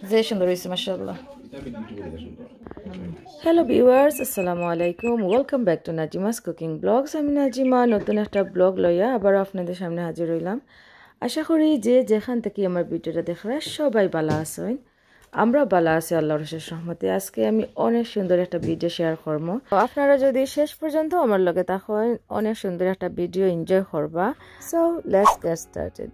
যে সুন্দর হয়েছে মাশাআল্লাহ। হ্যালো ভিউয়ার্স, আসসালামু আলাইকুম, welcome back to Najima's cooking blogs. আমি নাজিমা নতুন একটা ব্লগ লইয়া আবার আপনাদের সামনে হাজির হইলাম। আশা করি যে যেখান থেকে আমার ভিডিওটা দেখরা সবাই ভালো আছেন। আমরা ভালো আছি আল্লাহর অশেষ রহমতে। আজকে আমি অনেক সুন্দর একটা ভিডিও শেয়ার করবো। আপনারা যদি শেষ পর্যন্ত আমার লগে থাকেন অনেক সুন্দর একটা ভিডিও এনজয় করবা। So let's get started.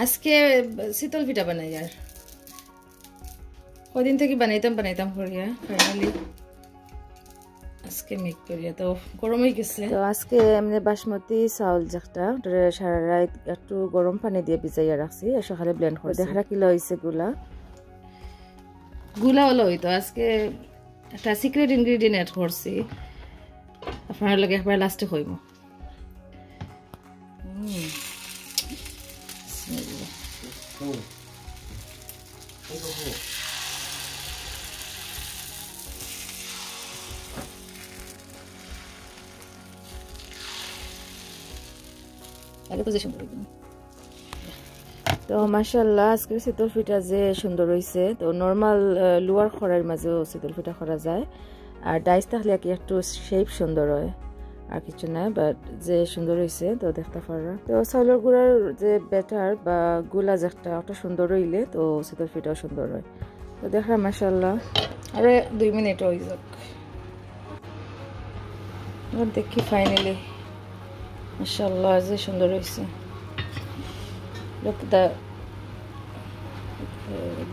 আজকে শীতল পিঠা বানাই আর কদিন থেকে বানাইতাম করিয়া ফাইনালি আজকে মেক করিয়া তো গরম হয়ে গেছে। তো আজকে এমনি বাসমতি চাউল যেটা সারা রাত একটু গরম পানি দিয়ে ভিজাইয়া রাখছি, সকালে ব্লেন্ড করে দেখা কিলো হয়েছে গুলা হলো। তো আজকে একটা সিক্রেট ইনগ্রিডিয়েন্ট অ্যাড করছি, আপনার লগে একবার লাস্টে হইব। তো মাশাআল্লাহ আজকের শীতল পিঠা যে সুন্দর হয়েছে। তো নর্মাল লোয়ার খড়ের মাঝেও শীতল পিঠা করা যায়, আর ডাইস থাকলে কি একটু শেপ সুন্দর হয়, আর কিছু না, বাট যে সুন্দর হয়েছে তো দেখতে পারা। তো চাউলের গুঁড়ার যে ব্যাটার বা গুলা যেটা ওটা সুন্দর হইলে তো শীতল পিঠাও সুন্দর হয়। তো দেখা মাশাআল্লাহ আরে 2 মিনিট হয়ে যাক, দেখি ফাইনালি মাশাআল্লাহ যে সুন্দর হয়েছে। Look at the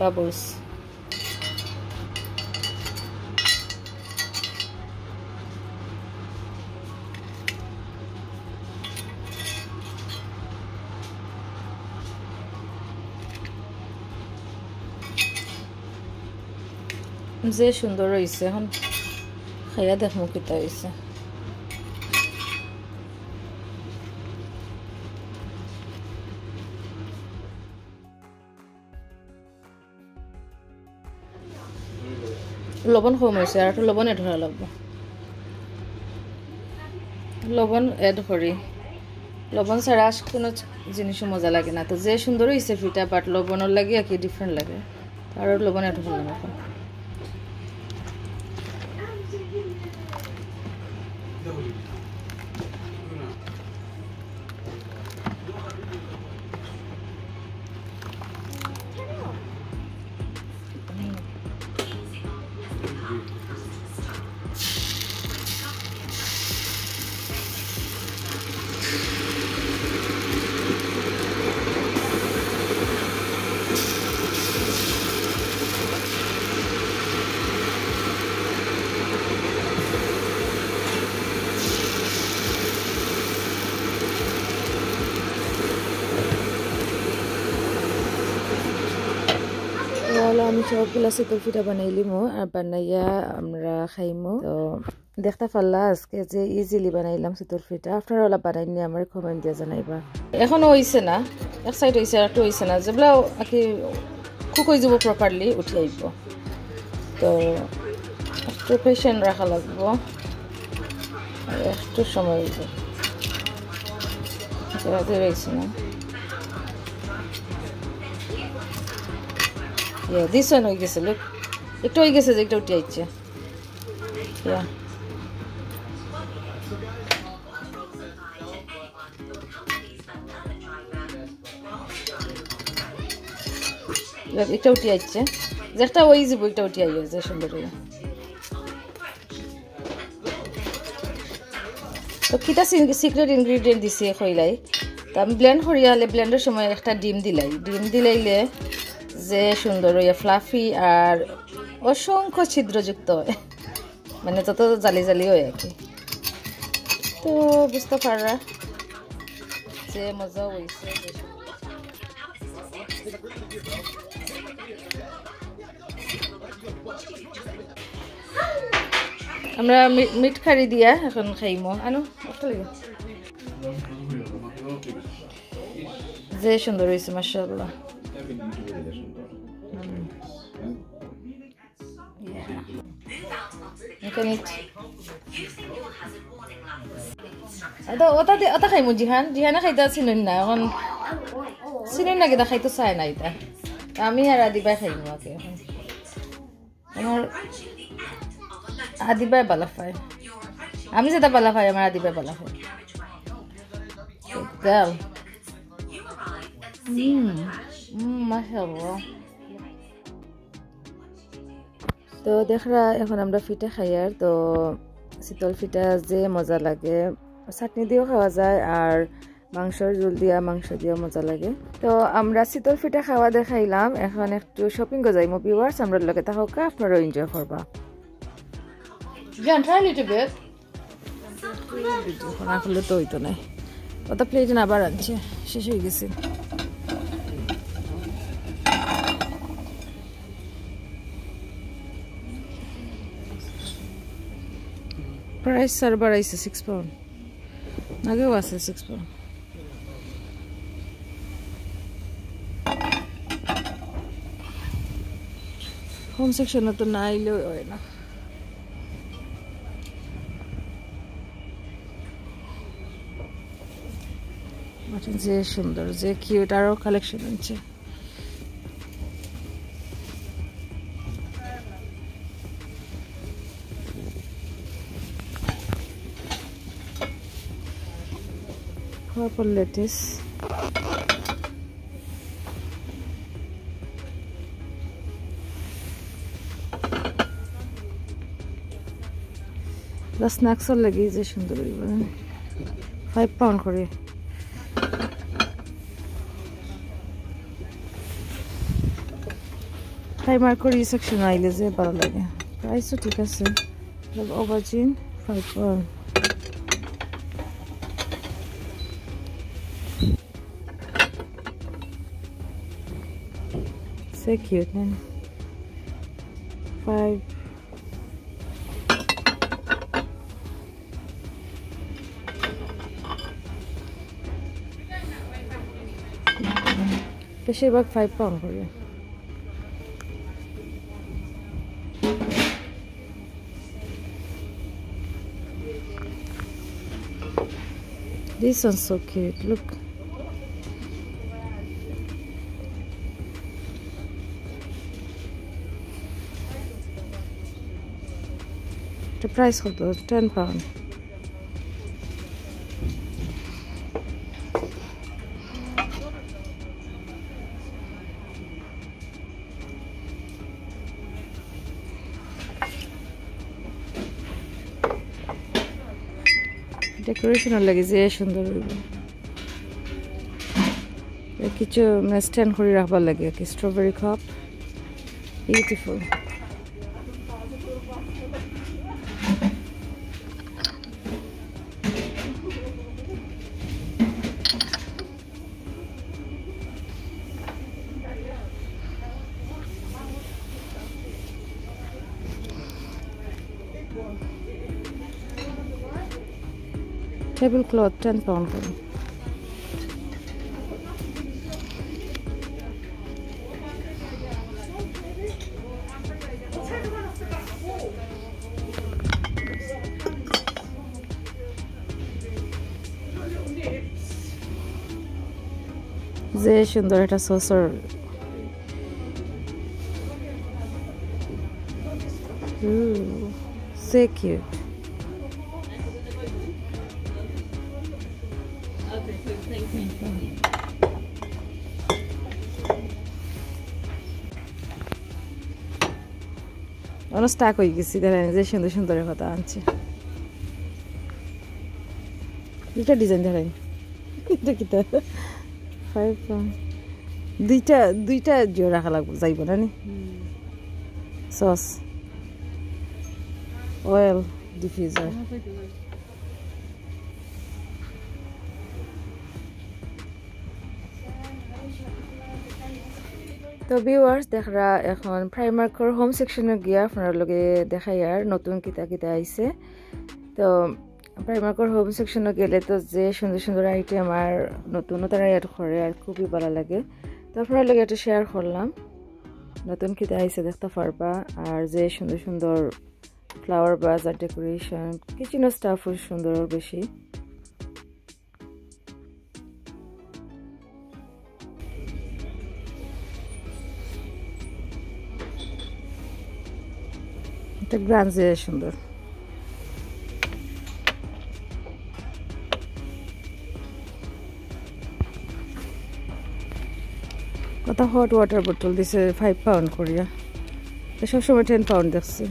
bubbles. যে সুন্দর হয়েছে, এখন খাইয়া দেখমু কিতা হয়েছে। লবণ কম হয়েছে, আর একটু লবণ এড করা লাগবে। লবণ এড করি, লবণ ছাড়া কোনো জিনিসও মজা লাগে না। তো যে সুন্দর হয়েছে পিঠা, বাট লবণের লাগে আর কি ডিফারেন্ট লাগে, আর লবণ এড করলাম এখন। আমি সবগুলা শীতল পিঠা বানাইলিমো আর বানাইয়া আমরা খাইমো। তো দেখতে পারলা আজকে যে ইজিলি বানাইলাম শীতল পিঠা। আপনারা ওলা বানাইনি আমার কমেন্ট দিয়ে জানাইবা। এখনো হইছে না, এক সাইড হইছে আর একটু হইছে না, যেগুলা আর কি কুক হয়ে যাব প্রপারলি উঠে আইব। তো একটু পেশেন্ট রাখা লাগবো, একটু সময় হইব। হয়েছে না, this one হয়ে গেছে, লোক একটু হয়ে গেছে যে একটা উঠে আইছে। এটা উঠে আইছে, যেটা ওই যাব এটা উঠে আইছে যে সুন্দর হয়ে। তো কিটা সিক্রেট ইনগ্রিডিয়েন্ট দিছি কইলাই, তো আমি ব্লেন্ড করিয়া হলে ব্লেন্ডের সময় একটা ডিম দিলাইলে যে সুন্দর হইয়া ফ্লাফি আর অসংখ্য ছিদ্রযুক্ত হয়, মানে যত জালি জালি হয় আর কি। তো বুঝতে পাররা যে মজা হয়েছে। আমরা মিট খারি দিয়া এখন খাইমো। আনো যে সুন্দর হয়েছে মাশাআল্লাহ। You can eat. ওটা খাইমু জিহানে খাইতে চিনুন না এখন চিনুন না কিতা খাইতে চাই না এটা আমি আর আদিবাই খাইমু আগে এখন আমার আদিবাই বালা পায় আমি যেটা বালা পাই আমার আদিবাই বালা পায় দাও মাশাআল্লাহ তো দেখরা এখন আমরা ফিটা খাই আর তো শীতল ফিটা যে মজা লাগে চাটনি দিয়েও খাওয়া যায় আর মাংসর ঝোল দিয়া মাংস দিয়েও মজা লাগে তো আমরা শীতল ফিটা খাওয়া দেখাইলাম এখন একটু শপিং গো যাইমু ভিউয়ার্স আমরা লগে থাকা আপনারা এনজয় করবা জান ট্রাই লিটল বিট না করলে তো হইতো না ওটা প্লেট না আবার আনছে শেষ হয়ে গেছে প্রাইস সার্ভার আইছে 6 পাউন্ড আগেও আছে 6 পাউন্ড হোম সেকশনে তো না আইলেও হয় না যে সুন্দর যে কিউট আরো কালেকশন আছে purple lettuce the snacks are lagi je সুন্দর 5 পাউন্ড করে প্রাইমার্কের এই সেকশন আইলে যে ভালো লাগে প্রাইসও ঠিক আছে ওভারজিন 5 পাউন্ড so cute man 5 বেশিরভাগ 5 পাউন্ড করে this one's so cute look the price of those 10 pound decoration লাগে যে সুন্দর হইবে কিছু স্ট্যান্ড করে রাখবার লাগে কি strawberry cup beautiful tablecloth 10 pound করে যে সুন্দর এটা সসর so cute অনেক স্টাক হয়ে গেছি দেখেন যে সুন্দর সুন্দর কথা আনছে দুইটা ডিজাইন দেখেন এটা কি 5 pound দুইটা জোড়া রাখা লাগবে যাইব না নি সস অয়েল ডিফিউজার তো ভিউয়ার্স দেখরা এখন প্রাইমার্কের হোম সেকশনে গিয়া আপনার লগে দেখাই আর নতুন কিতা কিতা আইছে তো প্রাইমার্কের হোম সেকশনে গেলে তো যে সুন্দর সুন্দর আইটেম আর নতুন তারা অ্যাড করে আর খুবই ভালো লাগে তো আপনার লগে এটা শেয়ার করলাম নতুন কিতা আইছে দেখতে পারবা আর যে সুন্দর সুন্দর ফ্লাওয়ার বাজ আর ডেকোরেশন কিচেন স্টাফও সুন্দর বেশি এটা গ্রাঞ্জে সুন্দর। কত হট ওয়াটার বোতল দিছে 5 পাউন্ড করিয়া, সবসময় 10 পাউন্ড দেখছি।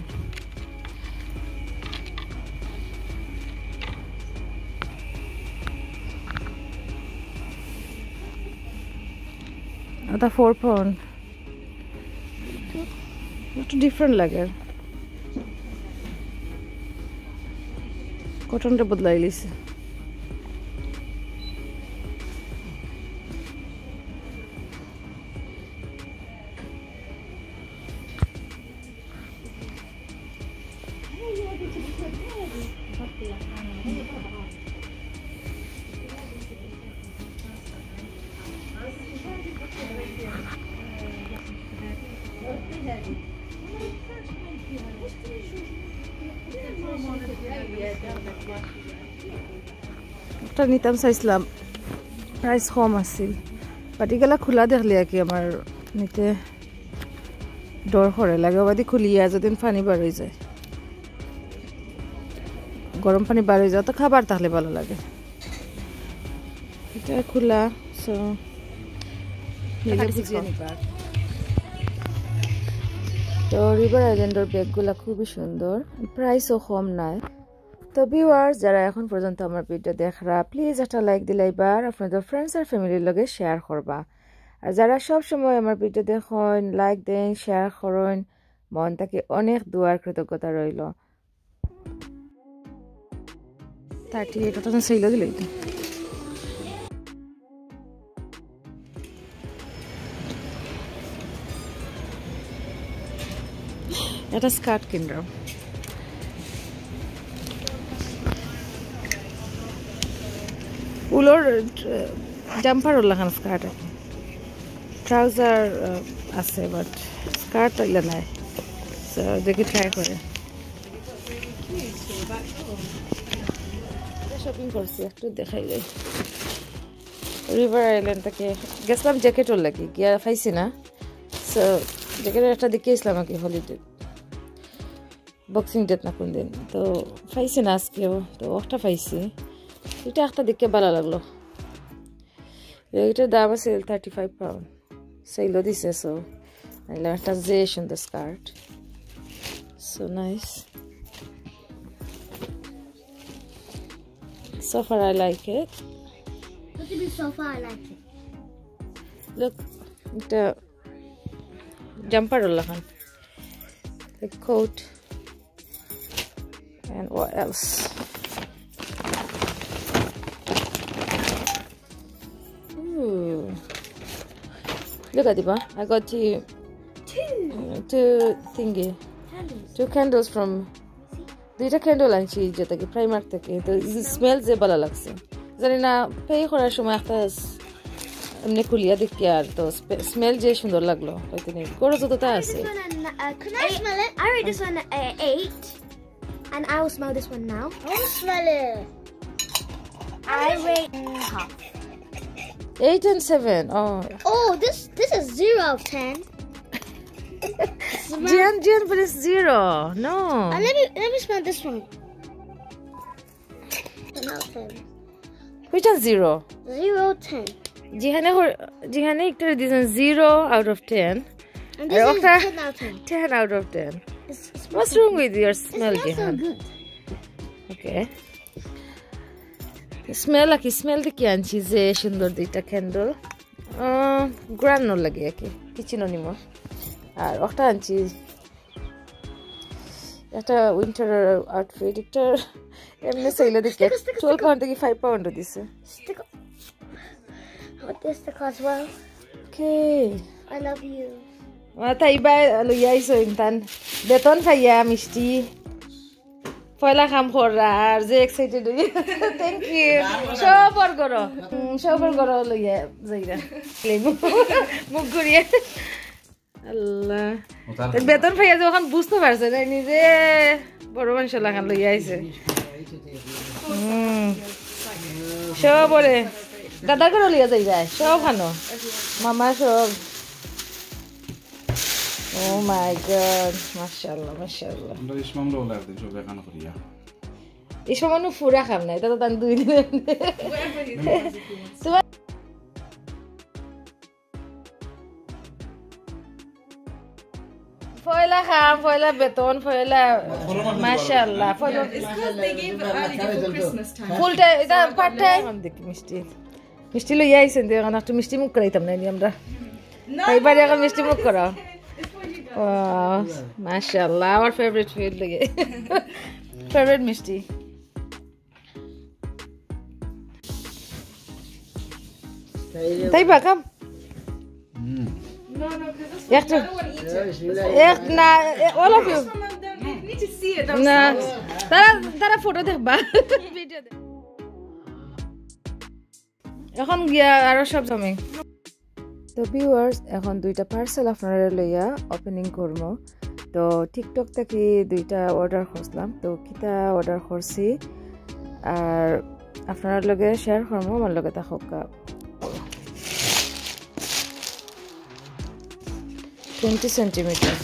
এটা 4 পাউন্ড, একটু ডিফারেন্ট লাগে। কটনটা বদলাই লিছে। একটা নিতাম চাইছিলাম, প্রাইস কম আছিল, বাট এগুলা খোলা দেখলি আর কি আমার নিতে ডর করে লাগে। বাদি খুলিয়া যদি পানি বার হয়ে যায়, গরম পানি বার হয়ে যায়, তো খাবার তাহলে ভালো লাগে। এটা খোলা, সো তো রিভার আইল্যান্ডের ব্যাগগুলা খুবই সুন্দর, প্রাইসও কম নাই। তো ভিউয়ার্স, যারা এখন পর্যন্ত আমার ভিডিও দেখরা, প্লিজ একটা লাইক দিলাইবা আর আপনাদের ফ্রেন্ডস আর ফ্যামিলির লগে শেয়ার করবা। আর যারা সব সময় আমার ভিডিও দেখেন, লাইক দেন, শেয়ার করেন, মন থেকে অনেক দোয়ার কৃতজ্ঞতা রইল। 38 সেইল দিল। এটা স্কার্ট কিনলাম, উলোর জাম্পার ওলাখান স্কার্ট, ট্রাউজার আছে বাট স্কার্ট ওইলা নাই, দেখি ট্রাই করে। শপিং করছি, একটু দেখাই যায়। রিভার আইল্যান্ড থেকে গেছিলাম জ্যাকেটও লাগি, গিয়া পাইছি না, সো জ্যাকেটের একটা দেখিয়েছিলাম আর কি হলিডে বক্সিং ডেট না কোন দিন, তো পাইছি না আজকেও, তো একটা পাইছি। এটা একটা দেখে ভালো লাগলো। এটার দাম আছে 35 পাউন্ড, সেইলো দিছে। সো নিলাম একটা যে সুন্দর skirt, so nice. So far I like it. Look at me, so far I like it. Look, the jumper lahan, the coat, and what else? Ooh. Look at Diba, I got two thingy, two candles from. দুইটা candle আনছি যেটা কি Primark থেকে, তো smell যে ভালো লাগছে, জানি না পে করার সময় একটা এমনি খুলিয়া দেখি, আর তো স্মেল যে সুন্দর লাগলো। হয়তো নেই গরো যতটা আছে। Can I smell it? I rate this one 8, and I will smell this one now. I want to smell it. I rate half. 8 and 7. Oh, this is 0 out of 10. Jian, but it's 0. No. Let me smell this one. 10 out of 10. Which one 0? 0 10. Jihane ekta disan 0 out of 10. And this is 10 out of 10. 10 out of 10. It's What's wrong with your smell, it smells Jihan? so good. Okay. Smell the kianchi je সুন্দর দুইটা candle, গ্রানো লাগে আর কি, kitchen নিমো। আর একটা আনছি একটা winter outfit, একটা এমনি সেইলে দিকে 12 পাউন্ড থেকে 5 পাউন্ড দিছে। Sticker. I want this sticker as well. Okay. I love you. তাই বাই লইয়া আইসো ইনতান বেতন খাইয়া মিষ্টি পয়লা কাম করা আর যে এক্সাইটেড হই। Thank you. সবর করো লইয়া যাইরা মুখ ঘুরিয়ে। আল্লাহ, বেতন পাইয়া যখন বুঝতে পারছে না নিজে বড় মানুষ লাগান লইয়া আইছে। সবরে দাদা করে লইয়া যাই যায়, সব খানো মামা সব Oh my god, mashallah, mashallah. আমরা ইসমাম লোলা একদিন সব এখানে করিয়া ইসমা মানু ফুরা খাম না, এটা তো তান 2 দিন। ফয়লা খাম, ফয়লা বেতন, ফয়লা মাশাআল্লাহ। ফয়লা ফুলটা এটা পাঠাই দেখি মিষ্টি মিষ্টি লই আইছেন দিয়ে এখন একটু মিষ্টি মুখ করাইতাম না আমরা এইবারে এখন মিষ্টি মুখ করা। মাশাআল্লাহ, আমার ফেভারিট ফুড লাগে, ফেভারিট মিষ্টি। তাই বা কাম all of you need to see it. তারা ফটো দেখবা, ভিডিও দেখ। এখন গিয়া আরো সব জমে। তো ভিউয়ার্স, এখন 2টা পার্সেল আপনারা লইয়া ওপেনিং করব। তো টিকটক থেকে 2টা অর্ডার করলাম, তো কিতা অর্ডার করছি আর আপনারা লগে শেয়ার করবো, আমার লগে থাকুক। 20 সেন্টিমিটার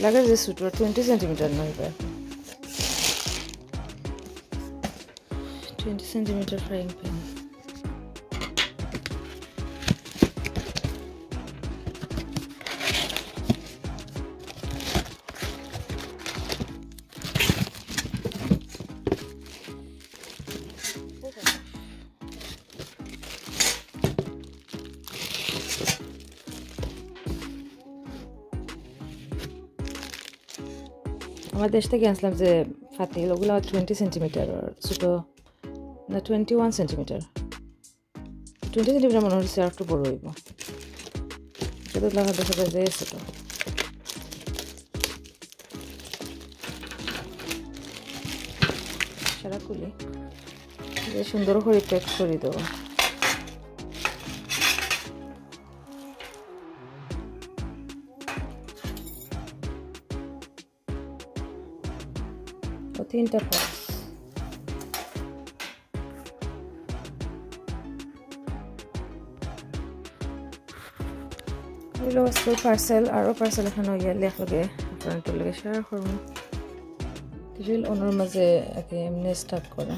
লাগে যে ছোট, 20 সেন্টিমিটার নয়, 20 সেন্টিমিটার ফ্রাইং প্যান। আমার দেশ থেকে আনছিলাম যে ফাতিল, ওগুলো 20 সেন্টিমিটার, আর ছোটো না 21 সেন্টিমিটার। 20 সেন্টিমিটার মনে হচ্ছে আর একটু বড় হইব, সেটা লাগা দেখা যায় যে ছোটো। সারা খুলে সুন্দর করে প্যাক করে দেবো। ও 3টা পার্স। এগুলো আজকের পার্সেল, আরও পার্সেল এখানে গিয়ে লেখলে আপনার লগে শেয়ার করবো। কিছু ওনার মাঝে একে এমনি স্টাক করা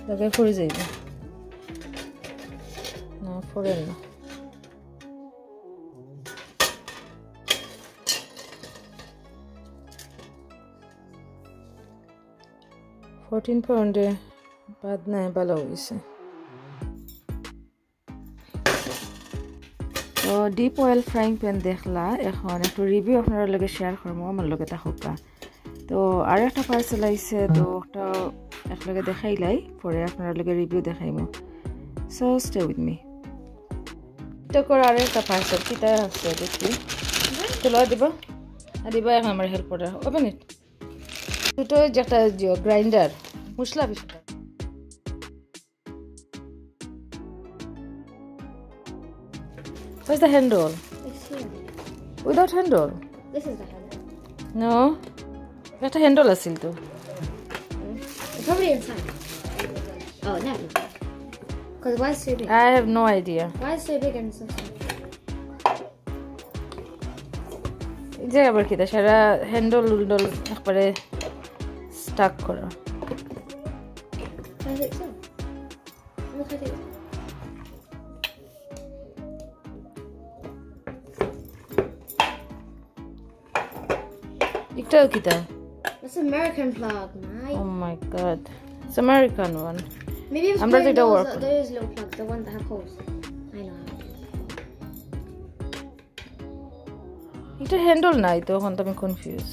লগে পড়ে যাইব না, পড়েন না। £14 বাদ নাই, ভালো হয়েছে। তো ডিপ অয়েল ফ্রাইং প্যান দেখলা, এখন একটু রিভিউ আপনার লগে শেয়ার করবো, আমার লগে থাকুকা। তো আর একটা পার্সেল আইছে, তো ওটা একলগে দেখাইলাই, পরে আপনার লগে রিভিউ দেখাইমো। So stay with me. তো করে আর একটা পার্সেল কিতা আছে দেখি, চলো দিব দিবা এখন আমার হেল্প করে। Open it. দুটো যেটা গ্রাইন্ডার মশলা বিষয়টা Where's the handle? It's here. Without handle? This is the handle. No. একটা handle আছিল তো। It's probably inside. Oh, no. Because why is it so big? I have no idea. Why is it so big and so small? এই যে আবার কি সারা handle উল্ডল একবারে Starc করা। Why is it so? Look at it. এটাও কিতা? That's American plug, man. Oh my god. It's American one. Maybe it was I'm put ready in to those, work. those little plugs, the ones that have holes. I know how it is. এটা handle নাই তো, এখন তো আমি confuse.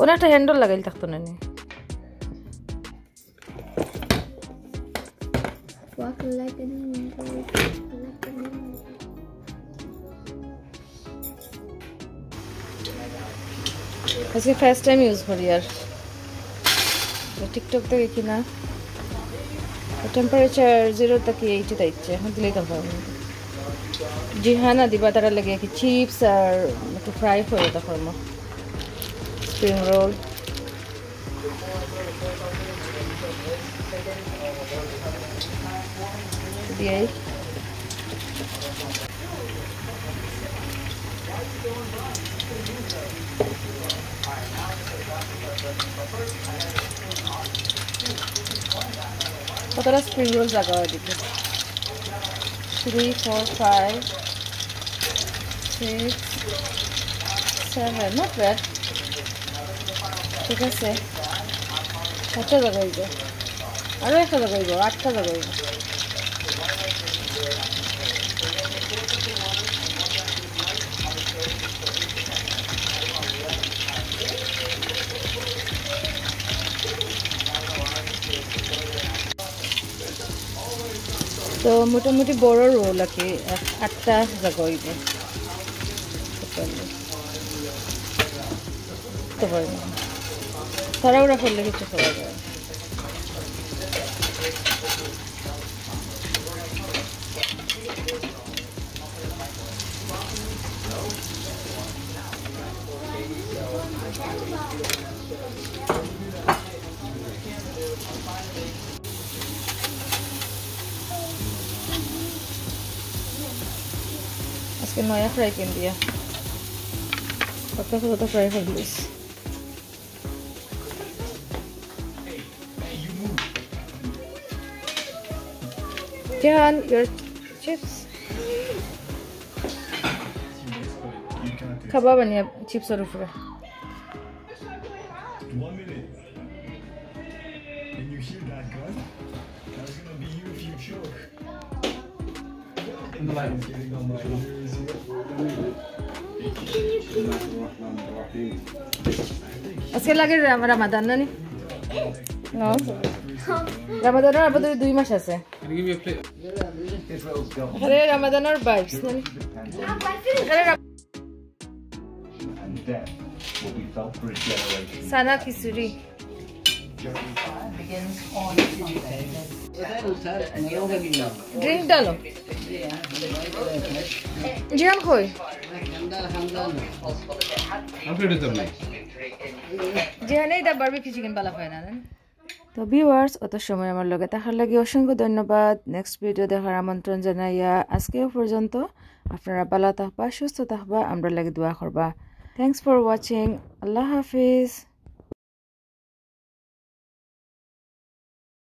ওর একটা handle লাগাইলে থাকতো না নি। Walk like an angel, like an angel. আজকে ফার্স্ট টাইম ইউজ করি আর টিকটক থেকে কিনা। টেম্পারেচার 0 থেকে 80 দিচ্ছে, এখন দিলেই কনফার্ম। জিহানা দিবা তারা লাগে কি চিপস আর একটু ফ্রাই করে তখন স্প্রিং রোল দিয়ে কতটা স্প্রিং রোল জায়গা দিকে 3 4 5 6 7 not bad ঠিক আছে 7টা জায়গা হইব আরো একটা জায়গা হইব 8টা জায়গা হইব তো মোটামুটি বড় রোল আছে 8টা জায়গা হইব তো বড় তাড়াহুড়া করলে কিছু করা যায় আজকে নয়া ফ্রাই প্যান দিয়া কত ফ্রাই করে this Jan, your chips. Kebab niya chips or ufre. 1 minute. And you hear that gun? That's gonna be you if you choke. In the light. It's getting on my nerves here. Aske lage Ramadan na ni? No. Ramadan ar abadur 2 মাস আছে। Give me a plate. আরে রমাদানের vibes না নি? And death will be felt for a generation. সানা khichdi drink ডালো জিরান কই After it is done. জিরানে দা বারবিকিউ চিকেন বালা হয় না তো ভিউয়ার্স অত সময় আমার লগে থাকার লাগি অসংখ্য ধন্যবাদ নেক্সট ভিডিও দেখার আমন্ত্রণ জানাইয়া আজকেও পর্যন্ত আপনারা ভালো থাকবা সুস্থ থাকবা আমরা লাগি দোয়া করবা thanks for watching Allah Hafiz